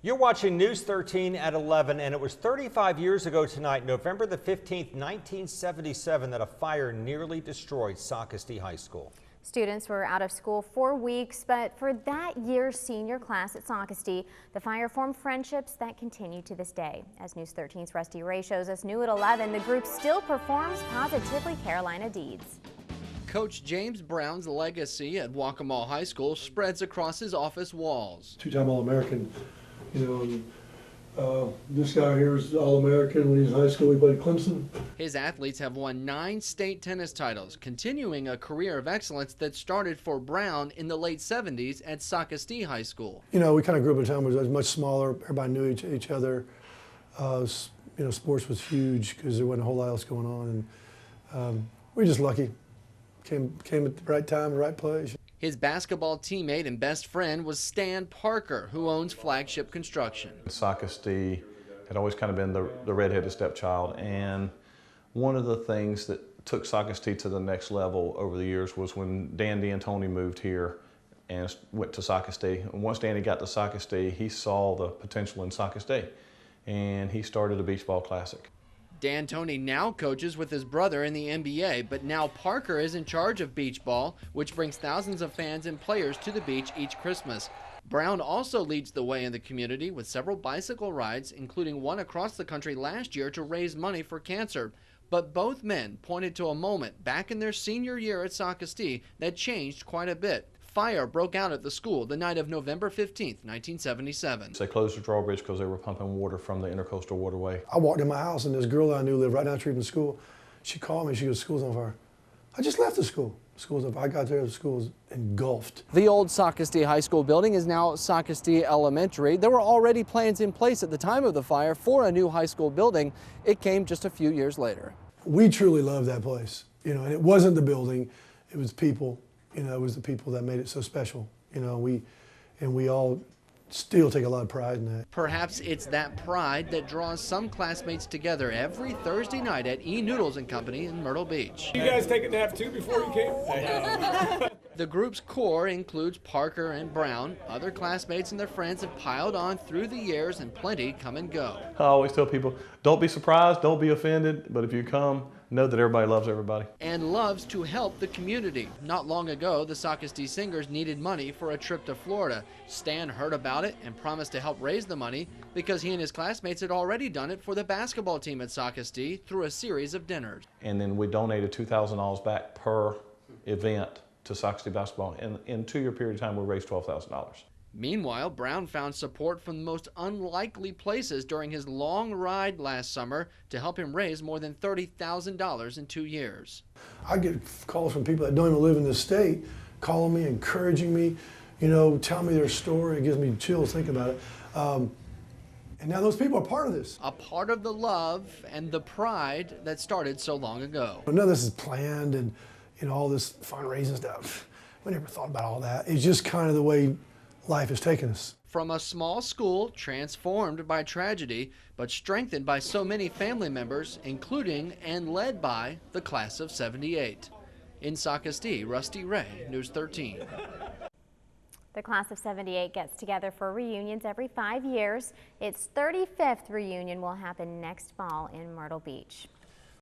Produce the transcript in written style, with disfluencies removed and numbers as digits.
You're watching News 13 at 11, and it was 35 years ago tonight, November the 15th, 1977, that a fire nearly destroyed Socastee High School. Students were out of school for weeks, but for that year's senior class at Socastee, the fire formed friendships that continue to this day. As News 13's Rusty Ray shows us new at 11, the group still performs Positively Carolina deeds. Coach James Brown's legacy at Waccamaw High School spreads across his office walls. Two-time All-American, and this guy here is All-American when he was in high school. He played at Clemson. His athletes have won 9 state tennis titles, continuing a career of excellence that started for Brown in the late 70s at Socastee High School. We kind of grew up in a town where it was much smaller. Everybody knew each other. Sports was huge because there wasn't a whole lot else going on, and we were just lucky. Came at the right time, the right place. His basketball teammate and best friend was Stan Parker, who owns Flagship Construction. Socastee had always kind of been the redheaded stepchild, and one of the things that took Socastee to the next level over the years was when Dan D'Antoni moved here and went to Socastee. And once Danny got to Socastee, he saw the potential in Socastee, and he started a beach ball classic. D'Antoni now coaches with his brother in the NBA, but now Parker is in charge of beach ball, which brings thousands of fans and players to the beach each Christmas. Brown also leads the way in the community with several bicycle rides, including one across the country last year to raise money for cancer. But both men pointed to a moment back in their senior year at Socastee that changed quite a bit. Fire broke out at the school the night of November 15th, 1977. They closed the drawbridge because they were pumping water from the intercoastal waterway. I walked in my house, and this girl that I knew lived right down the street from school. She called me. She goes, "School's on fire." I just left the school. School's on fire. I got there, the school was engulfed. The old Socastee High School building is now Socastee Elementary. There were already plans in place at the time of the fire for a new high school building. It came just a few years later. We truly loved that place, and it wasn't the building, it was people. It was the people that made it so special. We all still take a lot of pride in that. Perhaps it's that pride that draws some classmates together every Thursday night at E Noodles and Company in Myrtle Beach. You guys take a nap too before you came? The group's core includes Parker and Brown. Other classmates and their friends have piled on through the years, and plenty come and go. I always tell people, don't be surprised, don't be offended, but if you come, know that everybody loves everybody. And loves to help the community. Not long ago, the Socastee Singers needed money for a trip to Florida. Stan heard about it and promised to help raise the money because he and his classmates had already done it for the basketball team at Socastee through a series of dinners. And then we donated $2,000 back per event to Socastee basketball. And in a 2-year period of time, we raised $12,000. Meanwhile, Brown found support from the most unlikely places during his long ride last summer to help him raise more than $30,000 in 2 years. I get calls from people that don't even live in this state, calling me, encouraging me, telling me their story. It gives me chills thinking about it. And now those people are part of this. A part of the love and the pride that started so long ago. None of this is planned, and all this fundraising stuff. We never thought about all that. It's just kind of the way life has taken us. From a small school transformed by tragedy, but strengthened by so many family members, including and led by the class of '78. In Socastee, Rusty Ray, News 13. The class of '78 gets together for reunions every 5 years. Its 35th reunion will happen next fall in Myrtle Beach.